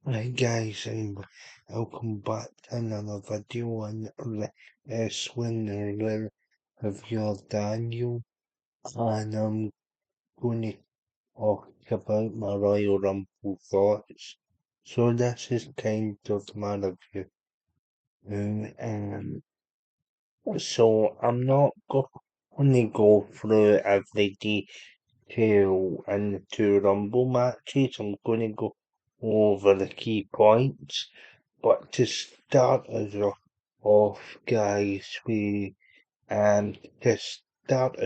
Hi guys, and welcome back to another video on the winner of your Daniel, and I'm going to talk about my Royal Rumble thoughts. So this is kind of my review, and so I'm not going to go through every detail in the two Rumble matches. I'm going to go over the key points. But to start us off, guys, to start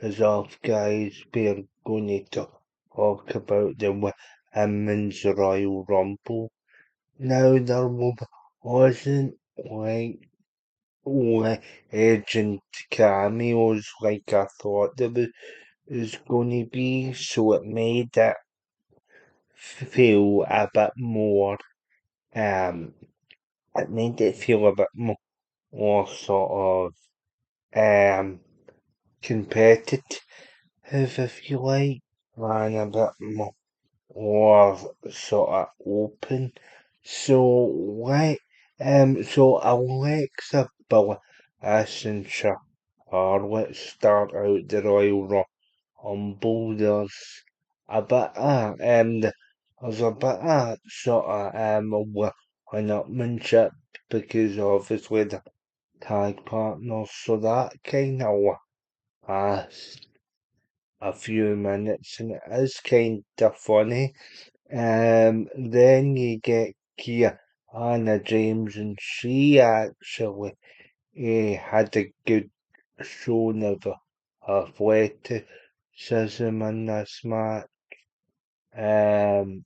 us off, guys, we're going to talk about the Women's Royal Rumble. Now, there wasn't agent cameos like I thought there was going to be, so it made it feel a bit more, um, it made it feel a bit more sort of um competitive, if you like, and a bit more sort of open. So so Alexa Bliss and Charlotte start out the Royal Rumble. There's a bit of sort of one-upmanship because obviously the tag partners, so that kind of lasts a few minutes and it is kind of funny. Then you get Kia Anna James, and she actually had a good showing of athleticism in this match. Um,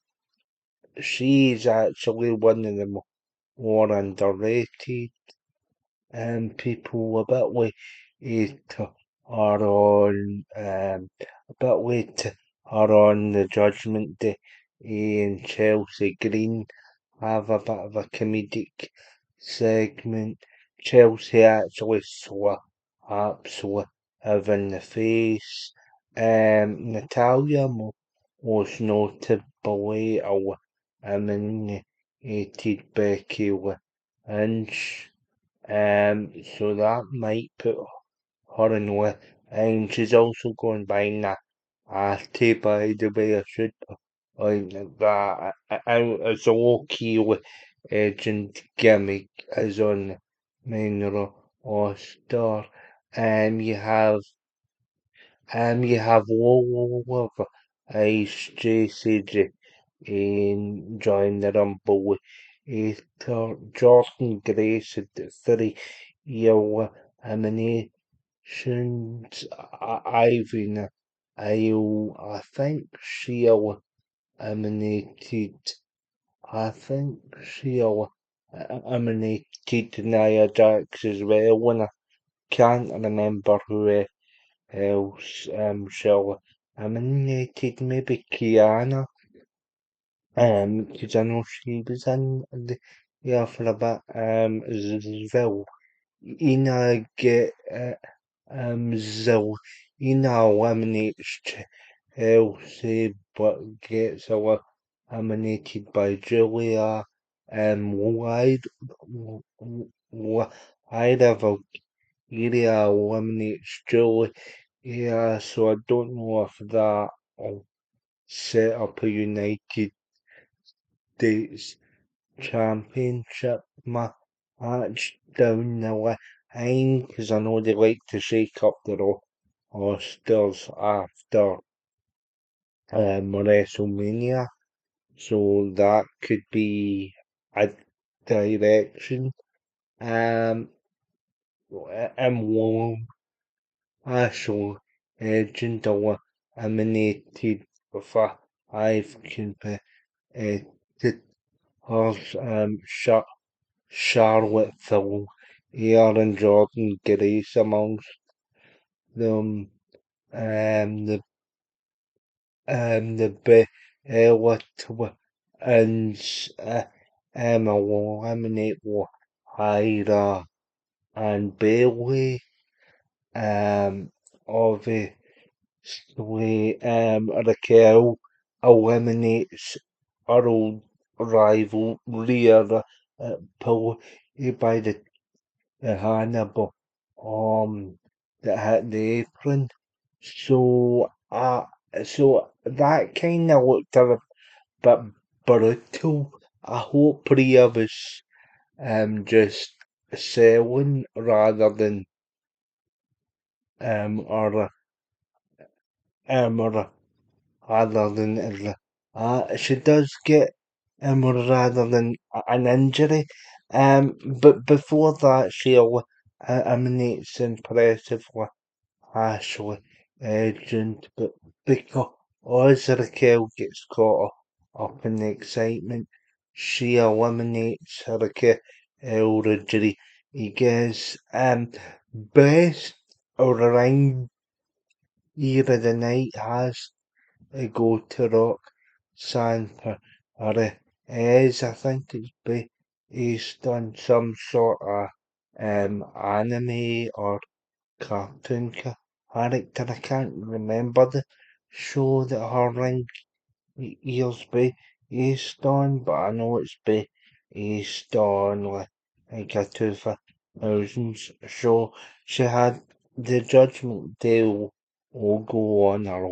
she's actually one of the more underrated people, a bit later on, a bit later on the Judgment Day, and Chelsea Green have a bit of a comedic segment. Chelsea actually slaps in the face. Natalia most notably eliminated Becky Lynch. So that might put her in with, and she's also going by Natty, by the way. I should point out as a low key with agent gimmick as on the main roster. You have Oliver Ice JCJ in join the Rumble with Jordan Grace at the 3 year eliminations. Ivan Isle, eliminated, I think she eliminated Nia Jax as well, and I can't remember who else she eliminated, maybe Kiana. Because I know she was in the for a bit, as well. Ina get, Ina eliminates Chelsea, but gets eliminated by Julia. Why, why the Valkyria eliminates Julia? Yeah, so I don't know if that will set up a United States Championship match down the line, because I know they like to shake up the rosters after WrestleMania, so that could be a direction. Um, one actual agent eliminated for 5 competitors. Charlotte Flair and Jordan Grace amongst them. The Bella twins will eliminate Hyra and Bailey. Obviously, Raquel eliminates Earl rival Riyadh pull by the Hannibal that hit the apron. So so that kind of looked a bit brutal. I hope Rhea was just selling rather than or or rather than she does get rather than an injury. But before that, she eliminates impressively Ashley Agent, but because Raquel gets caught up in the excitement, she eliminates Raquel Rodriguez. Best ring either the night has to go to Rock Santa Perez. I think it's based on some sort of anime or cartoon character. I can't remember the show that her ring ears based on, but I know it's based on like a 2000s show. She had the Judgment Day logo on her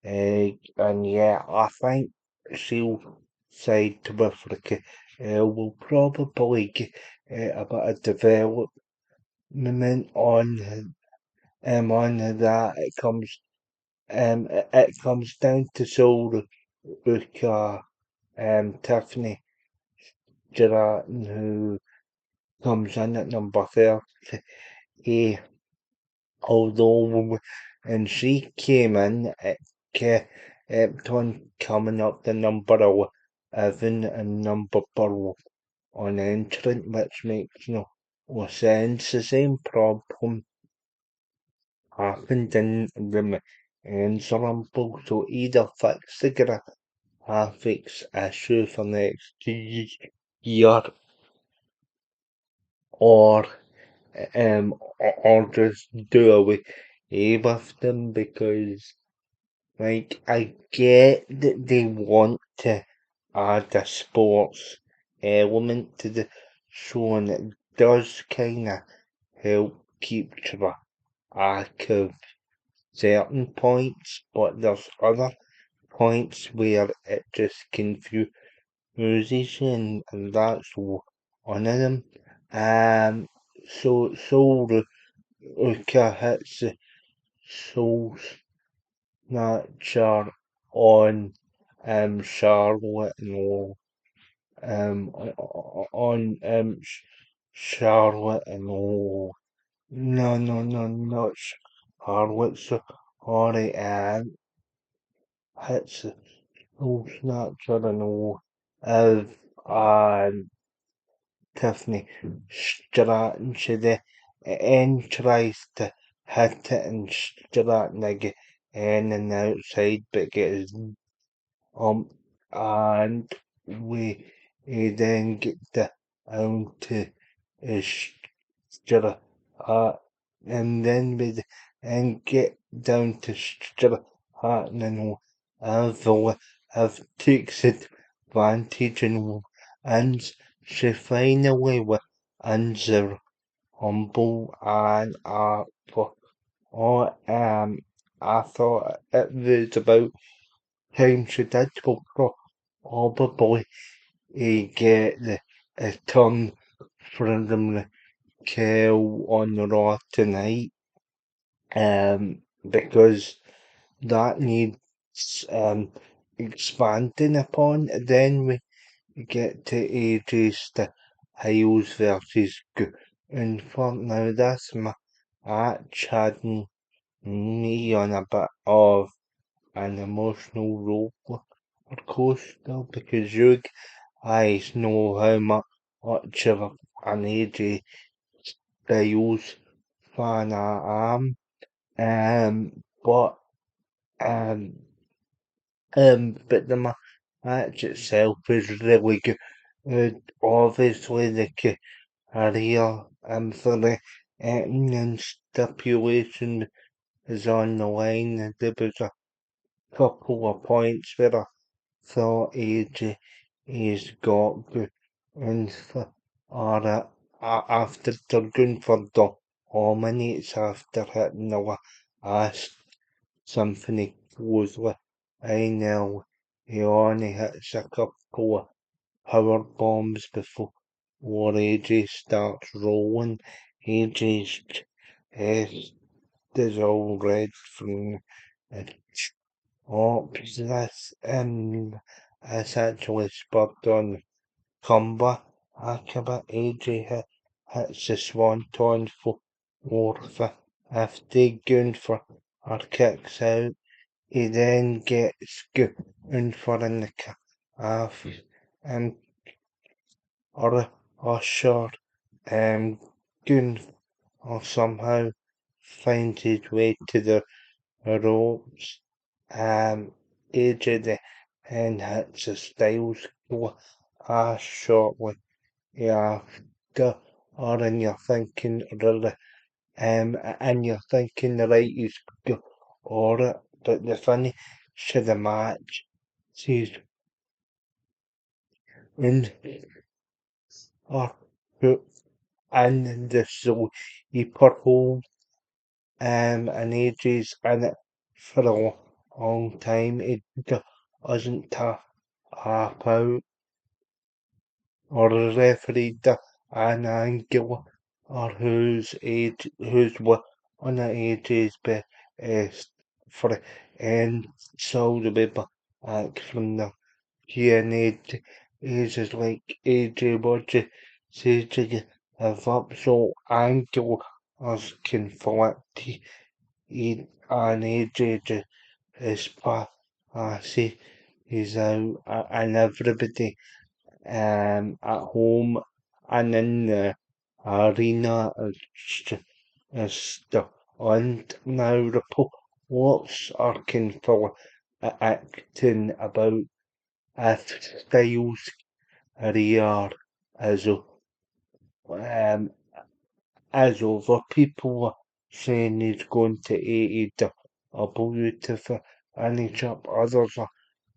and yeah, I think she'll side with Ricky. Will probably get a bit of development on that. It comes down to Soul Booker, Tiffany Gerardin, who comes in at number 30. Eh, although when she came in, it kept on coming up the number 11 and number 12 on entrant, which makes no sense. The same problem happened in the men's rumble, so either fix the graphics issue for next year or or just do away with them because like I get that they want to add a sports element to the show and it does kinda help keep track of certain points, but there's other points where it just confuses you and that's one of them. So Uka hits the soul snatcher on Charlotte and on Charlotte and no not Charlotte sorry hits the soul snatcher and and Tiffany Stratton she then tries to hit it and Stratton again and outside but gets and we then get down to Stratton and then we then get down to Stratton and have takes advantage and she finally wins the humble and for I thought it was about time she did probably get the a turn from the kill on the Raw tonight because that needs expanding upon. Then we get to AJ's the Hales versus Gunther. Now this match had me on a bit of an emotional roller coaster because you guys know how much of an AJ Styles fan I am. But um but the match itself is really good. Obviously the career for the and stipulation is on the line. And there was a couple of points where I thought AJ he's got going for, or after they're going for dominates after hitting the last symphony goes with I know he only hits a couple of power bombs before AJ starts rolling. AJ's chest is all red from the ops. This actually spurred on combat. Akaba AJ hits the swanton for Orpha. If they Gunther or kicks out, he then gets Gunther in the calf and or short Gunther or somehow finds his way to the ropes. AJ then hits a Styles go shortly after, or and you're thinking, and you're thinking the right is or but the finish of the match sees and or put in the sleeper hold and ages in it for a long time. It doesn't tap out or the referee an angle or who's on the ages best for and so the way back from the DNA is like AJ Budget says to give up so angle as conflict and AJ is see he's out and everybody at home and in the arena is the and now reports are acting about if Styles Riyadh as um as over people were saying he's going to AEW to finish up. Others are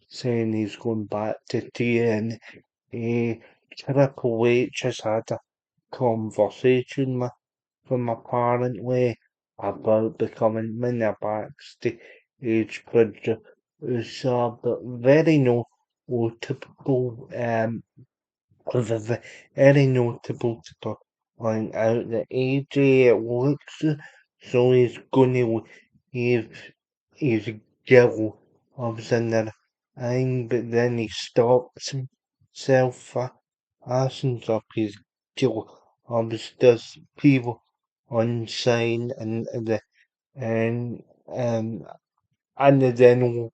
saying he's going back to TNA. Triple H has had a conversation with him apparently about becoming a backstage producer, but very notable very notable to point out that AJ looks so he's gonna leave his girl of in ring, but then he stops himself, fastens up his girl there's people on sign and um and then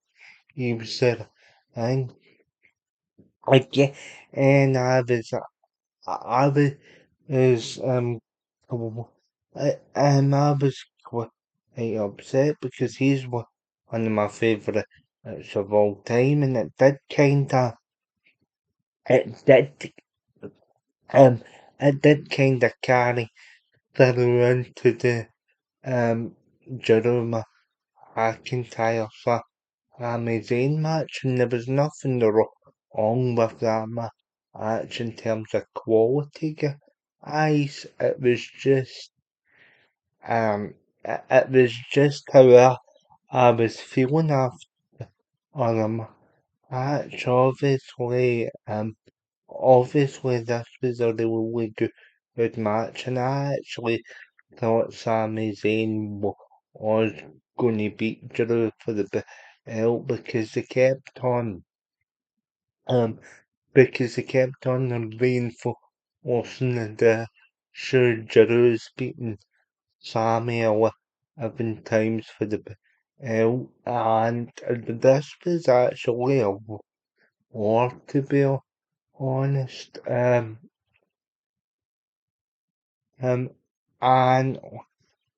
he said and again and I was I was quite upset because he's one of my favourite of all time, and it did um it did kinda carry through into the Jerome McIntyre Sami Zayn match, and there was nothing wrong with that match in terms of quality, guys. It was just how I was feeling after the match. Obviously this was a really good match, and I actually thought Sami Zayn was going to beat Drew for the belt um, because they kept on reinforcing the sure Drew's beating Sammy 11 times for the belt, and this was actually a war, to be honest. Um, and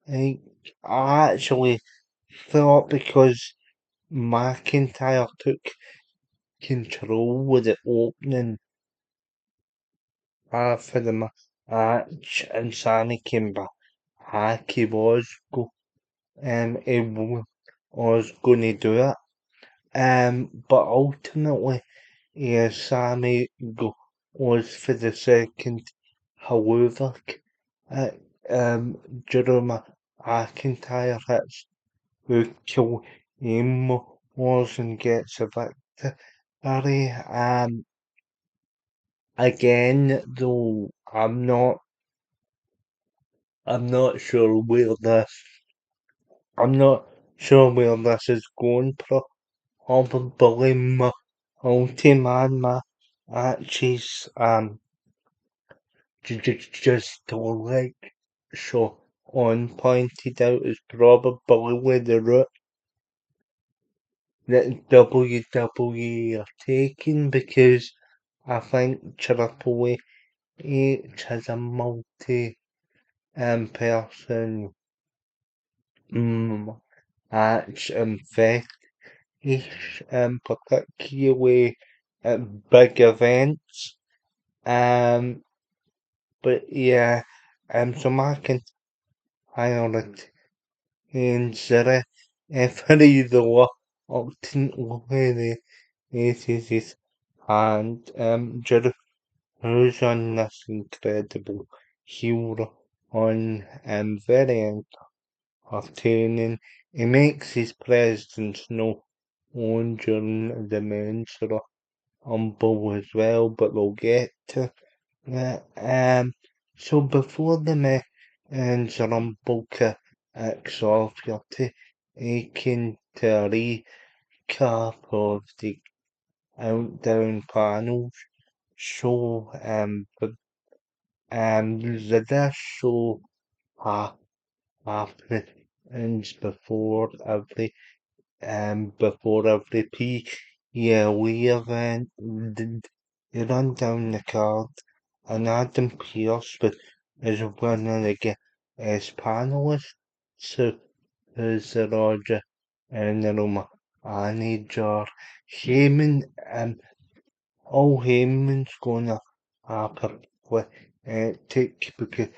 like, I actually thought because McIntyre took control with the opening for the match and Sammy came back, he was going to do it. But ultimately, Sammy goes for the second. However, uh, Jerome McIntyre hits who kill Wars and gets a victory. Again, though, I'm not sure where this, I'm not sure where this is going. Probably multi-man matches. Just like Sean pointed out, is probably the route that WWE are taking because I think Triple H has a person match fetish, particularly at big events. Um, but yeah, so McIntyre retains the referee though ultimately raises his hand. Who's on this incredible hero on very entertaining. He makes his presence known during the men's Rumble as well, but we'll get to that. So before the men's Rumble kicks off, you're taken to a recap of the Countdown panels show. This show ha- happens before every PLE event. They run down the card, and Adam Pearce is one of the guest panelists. So who's the Roger and the Roma manager? Heyman, all Heyman's gonna take because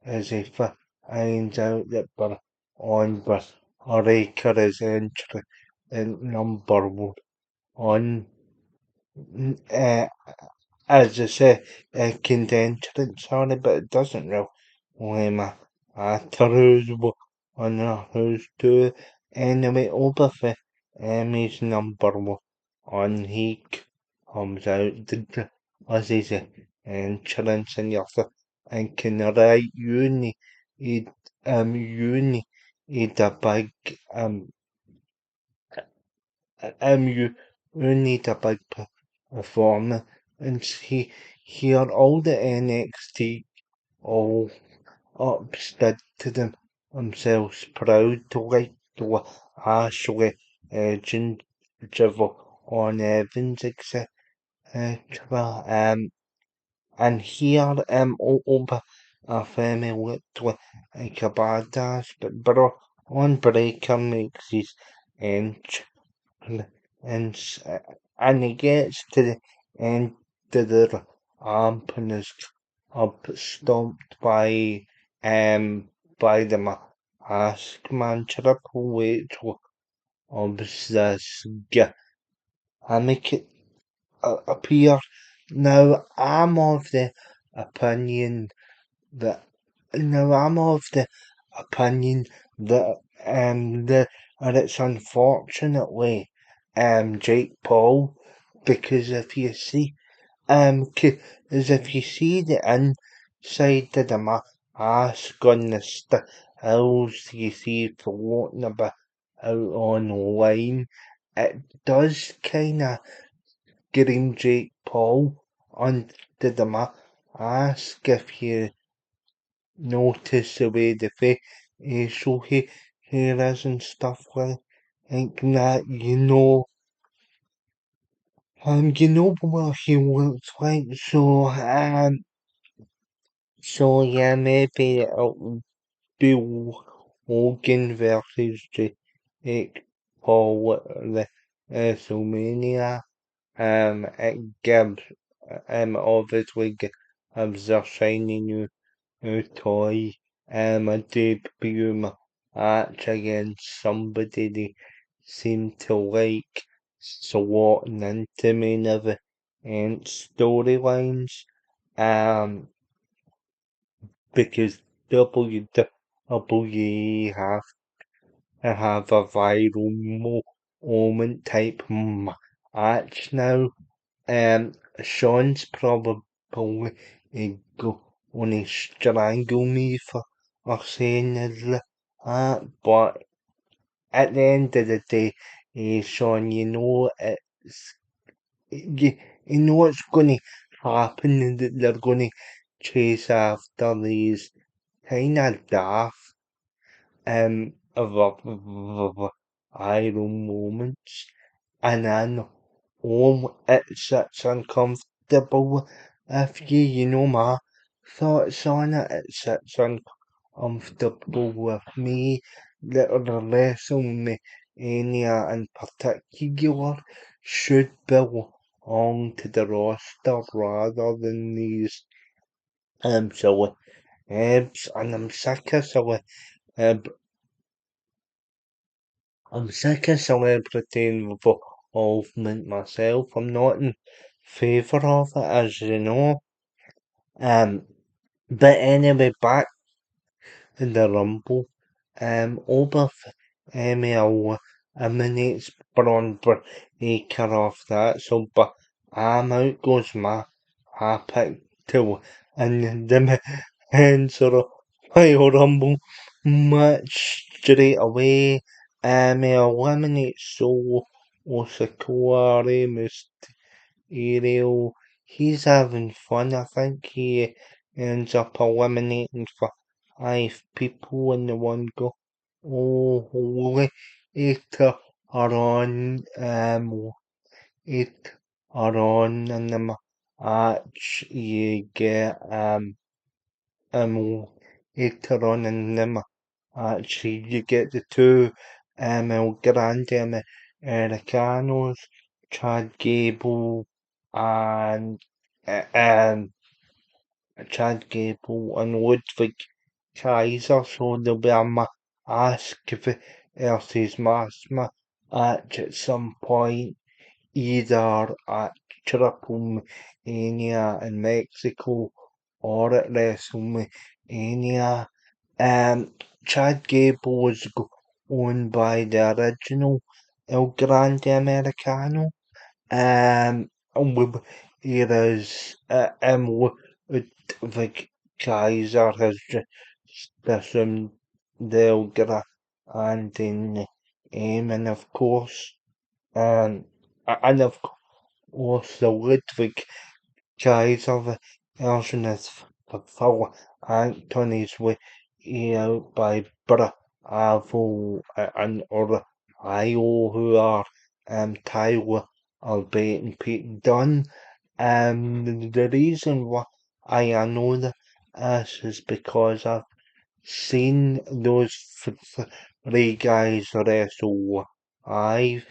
as he finds out that we're on with Oraker is entry in number one. Uh, as I say, contention, sorry, but it doesn't really matter who's one or who's two. Anyway, over for Emmy's number one, he comes out as his entrance and you're thinking, right, you need a big, you need a big performer. And here all the NXT all upstood to themselves proudly to Ashley, Edge, on Evans, etc. And here, Oba Femi looked like a badass, but on Breaker makes his entrance and and he gets to the end of the ramp and is up stomped by the mask man. Triple H was this guy. I make it appear. Now opinion that I'm of the opinion that that it's unfortunately Jake Paul, because if you see as if you see the inside of the mask on the stills you see floating about out online, it does kind of getting Jake Paul onto the mask if you notice the way the facial hair is and stuff like that. What he looks like. So yeah, maybe it'll be Hogan versus Jake Paul at the WrestleMania. It gives obviously gives a shiny new toy. A debut match against somebody they seem to like swatting into main event. and storylines. Um, because WWE have a viral moment type match now. Um, Sean's probably gonna strangle me for saying that, but at the end of the day, Sean, you, you know what's gonna happen, and that they're gonna chase after these kind of daft of idle moments, and I know it sits uncomfortable if you know my thoughts on it. It sits uncomfortable with me that the WrestleMania in particular should belong to the roster rather than these celebs, and um, I'm sick of celebrity involvement myself. I'm not in favour of it, as you know. Um, but anyway, back in the Rumble, ML emanates Braun Breaker off that, so but out goes my pick to and the men's sort of Royal Rumble match straight away. He eliminates Solo Osakura, Mysterio. He's having fun. I think he ends up eliminating five people in the one go. Oh, later on, later on in the match, you get later on in the match, you get the two El Grande Americanos, Chad Gable and uh, um Chad Gable and Ludwig Kaiser, so there'll be a ask versus mask match at some point, either at Triple Mania in Mexico or at WrestleMania. Um, Chad Gable was owned by the original El Grande Americano. And whereas Ludwig Kaiser has just assumed the El Grande name, and of course the Ludwig Kaiser version is for Anthony's way out by Bravo and Ohio, who are Tyler Albate and Pete Dunne. The reason why I know this is because I've seen those three guys wrestle live.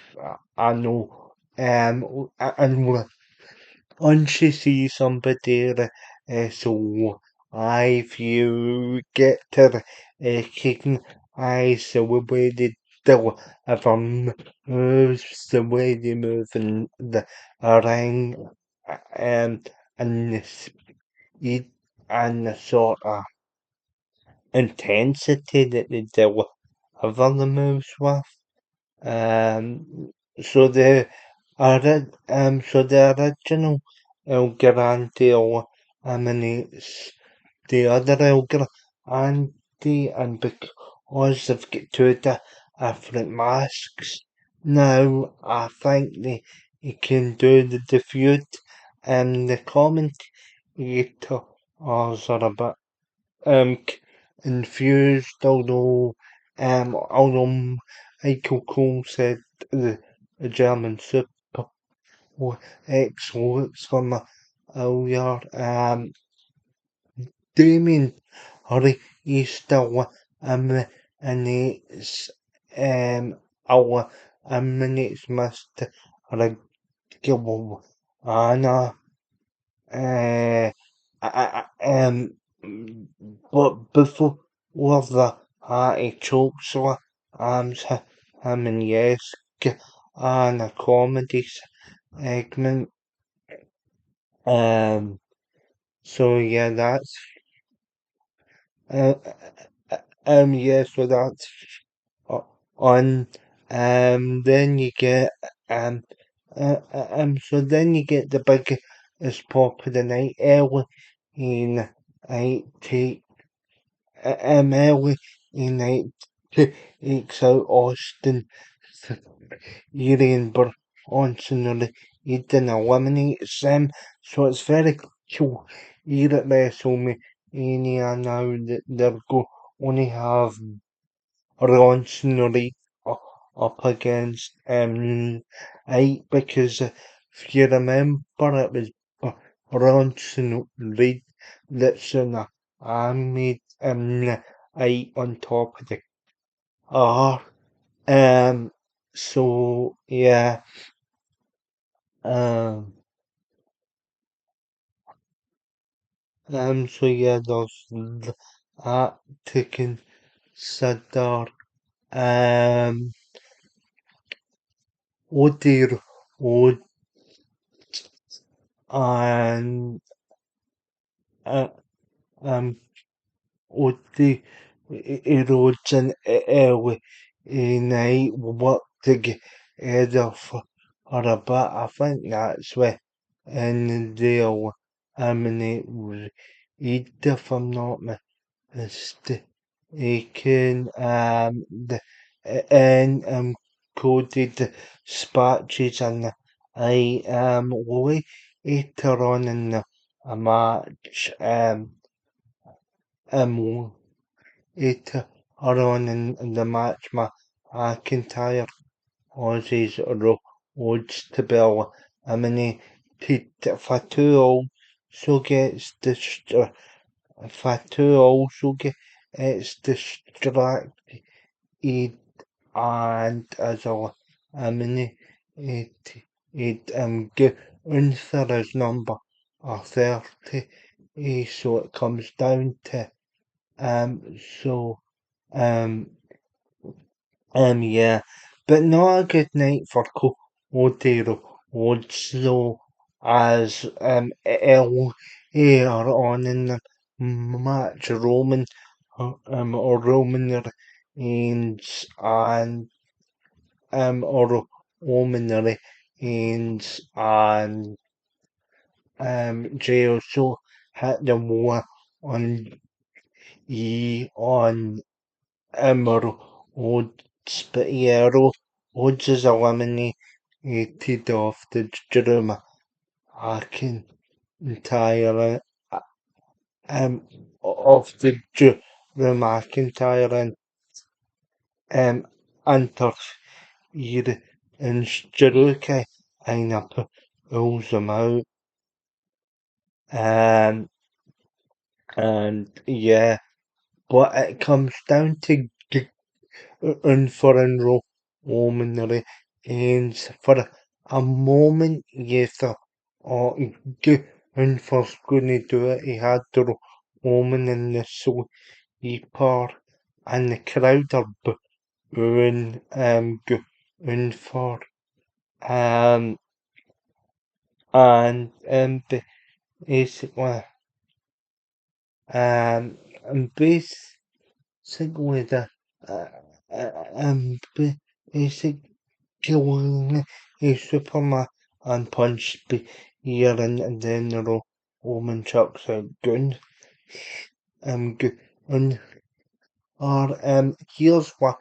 I know, and once you see somebody so live, you get to recognize the way they deliver moves, the way they move in the ring, um, and the speed and the sort of intensity that they deliver the moves with. Um, so the original El Grande emanates the other El Grande, and because they've got two different masks now, I think they can do the feud. And the commentators are a bit confused, although Michael Cole said the German super X looks from earlier. Damien Hurry is still and it's our minutes Mr. Regular Anna. Uh, but before the hearty chokes arms him and yes and a comedy segment. Um, so yeah, that's uh, yeah, so that's o- on. Then you get so then you get the biggest pop of the night early in night take early in night takes out Austin Theory Bronson he didn't eliminate them, so it's very cool here at WrestleMania now that they're going only have Bronson Reed up against Ike because if you remember it was Bronson Reed that's in a I made Ike on top of the car. So yeah, um, so yeah, there's that to consider. Um, oh dear, oh, and uh, um, oh the erosion early night work together for a bit. I think that's where in the deal, it was if I'm not mistaken. The and coded dispatches and I later on in the a match um later on in the match McIntyre Ozzy's roads to Bell Fatu also gets Fatu also gets distracted and as a it get Gunther is number 30 so it comes down to so um yeah, but not a good night for Cody Rhodes though, as earlier on in the match, Roman Reigns and Roman Reigns and Jey Uso hit the war on on Rhodes, but yeah, Rhodes is eliminated off the Drew McIntyre, of the Drew McIntyre and interfere and Steruka and pulls him out. Um, and yeah, but it comes down to foreign Roman Reigns for a moment you thought, oh, Gunther's gonna do it. He had the Roman in the sweeper, and the crowd are booing Gunther. Um, and basically, and basically uh, basically killing a Superman and punch here and then the Roman chucks out gun or here's why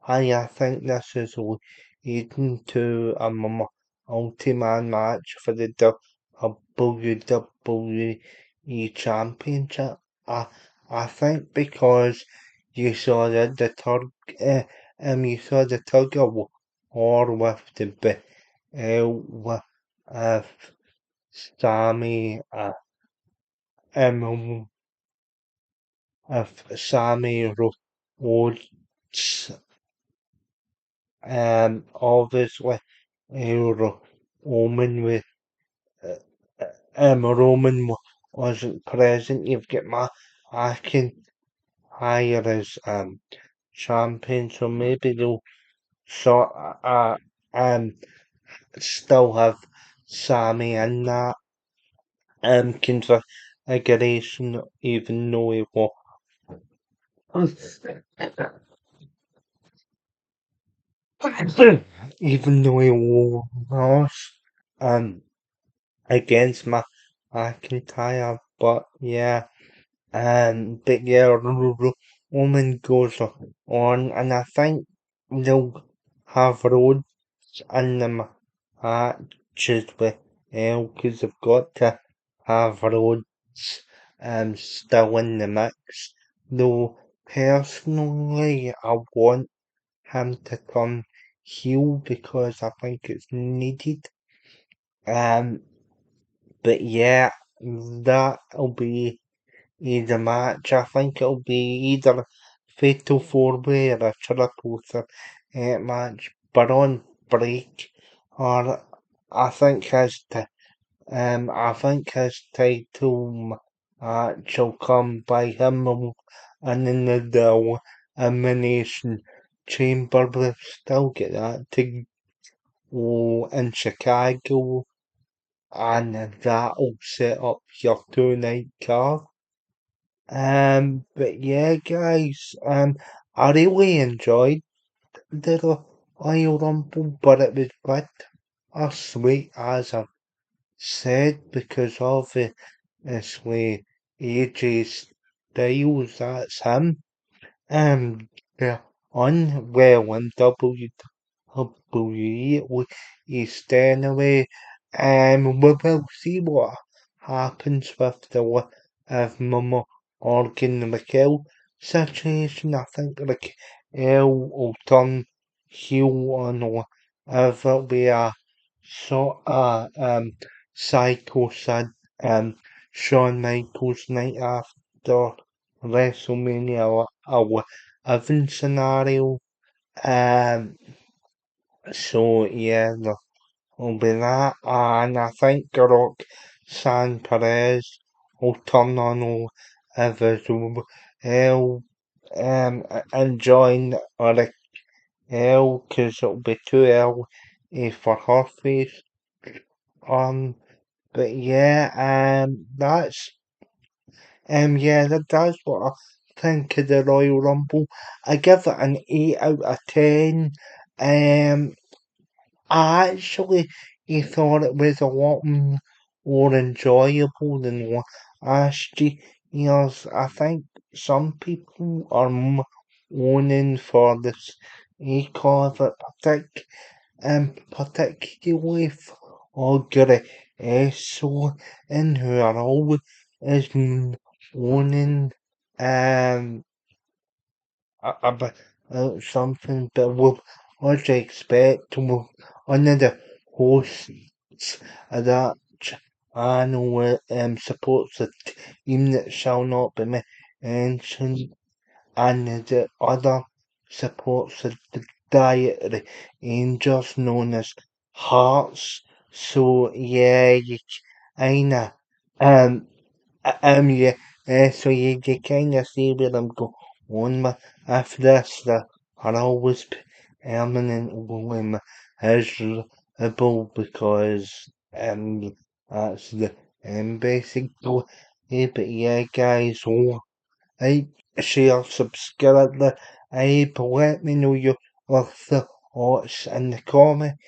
I think this is leading to a multi-man match for the WWE Championship. I I think because you saw uh, you saw the tug of war with the with uh, Sammy um Sammy Rhodes obviously Roman with uh, Roman wasn't present. You've got McIntyre as champion, so maybe they'll sort still have Sammy in that. configuration, even though it was, even though it was, um, against my McIntyre, but yeah, but yeah, Roman goes on, and I think they'll have Rhodes in the matches with because they've got to have Rhodes still in the mix. Though personally, I want him to turn heel because I think it's needed. Um, but yeah, that'll be the match. I think it'll be either fatal four way or a triple threat match. But on break, or I think his title match will come by him and in the elimination chamber. We'll still get that to go in Chicago, and that'll set up your 2 night card. But yeah, guys, I really enjoyed the Royal Rumble, but it was bit sweet as I said because obviously AJ Styles, that's him. Yeah, unwell in WWE, he's staying away. We will see what happens with the Mama Organ McKill situation. I think Raquel will turn heel on if it'll be a sort of psycho sad Shawn Michaels night after WrestleMania 11 scenario. Um, so yeah, there'll be that, and I think Rock San Perez will turn on if as well, and join Raquel because it'll be too early for her face. But yeah, that's what I think of the Royal Rumble. I give it an 8 out of 10. Um, I actually thought it was a lot more enjoyable than last year's. I think some people are moaning for this sake of it, particularly for so in who are always moaning um about something, but what I expect one of the hosts of that channel supports a team that shall not be mentioned, and the other supports the dietary angels known as hearts. So yeah, you kinda um yeah, so you kinda see where I'm going with after this. There are always permanent miserable because that's the basic way. But yeah, guys, like, share, subscribe, but let me know your thoughts in the comment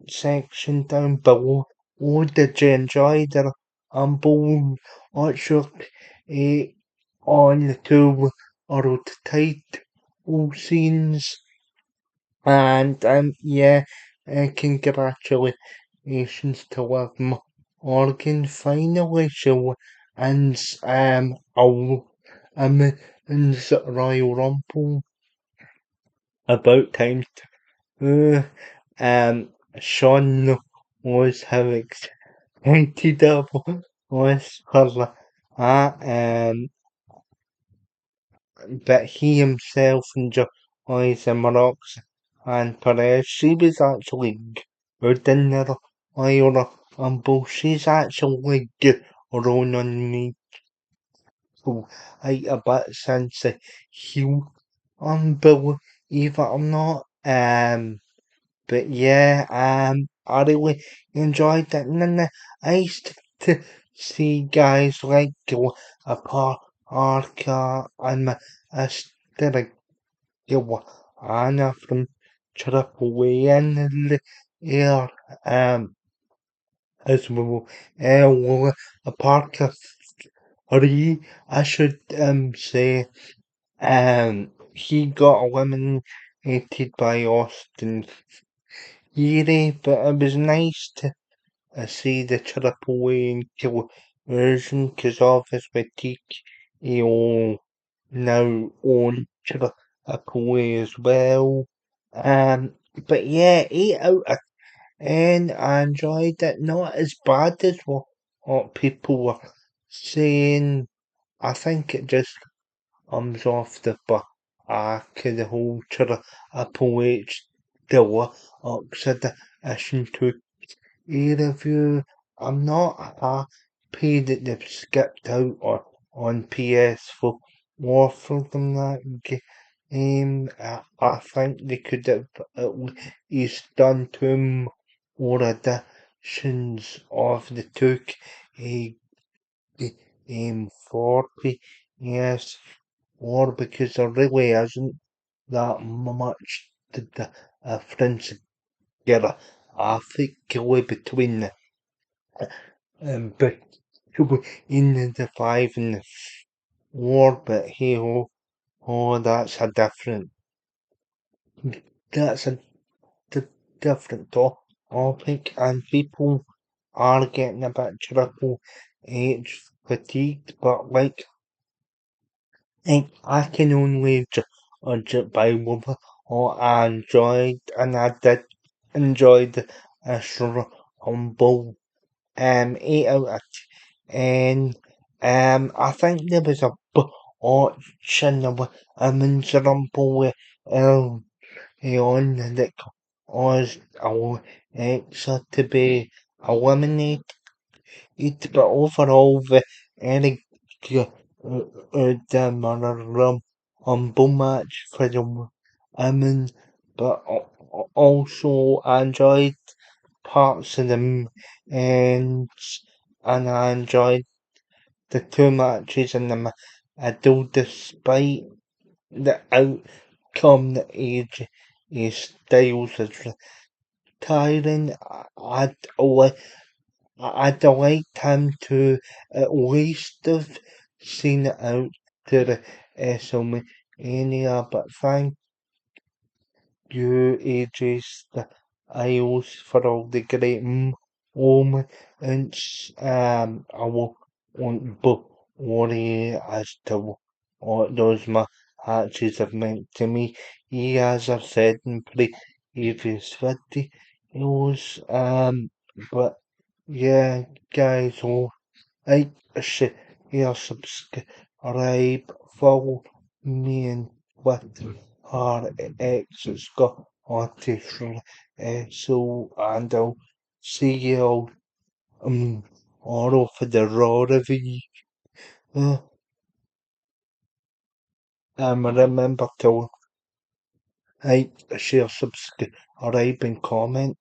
section down below. Oh, did you enjoy the Rumble? What's your on the two or title scenes? And yeah, congratulations to Liv Morgan finally. And a men's Royal Rumble about time to Sean was how excited I was for that. But he himself enjoys the rocks and Perez. She was actually good in the Royal Rumble. She's actually grown on me like a bit since the heel unbeliever or not. But yeah, I really enjoyed it. And then I used to see guys like a Parker and my aesthetic Anna from Triple in the air as well. Well, a Parker 3, I should say. He got eliminated by Austin Theory, but it was nice to see the Triple A version because obviously TKO now own Triple A as well. But yeah, 8 out of 10. I enjoyed it. Not as bad as what people were saying. I think it just comes off the back of the whole Triple H oxidation to review. I'm not happy that they've skipped out on PS4 for them that game. I think they could have at least done two more editions of the took a game for PS4 because there really isn't that much the difference together. I think between the but in the 5 and the 4, but hey that's a that's a di- different topic, and people are getting a bit Triple H fatigued, but like I can only judge it by what I enjoyed, and I did enjoy the Rumble 8 out of 10. I think there was a option of a women's rumble with on that caused Alexa to be eliminated, but overall the Eric rumble match for the women, but also I enjoyed parts of them and I enjoyed the two matches in the middle despite the outcome that AJ Styles is retiring. I'd liked him to at least have seen it out to the WrestleMania, but thank you, AJ Styles, for all the great moments. I won't worry as to what those matches have meant to me. As I've said in previous videos, but yeah, guys, like, share, subscribe, follow me and Twitter, X, it's got artificial, so, and I'll see you all for the Raw review. Uh, remember to like, share, subscribe, and comment.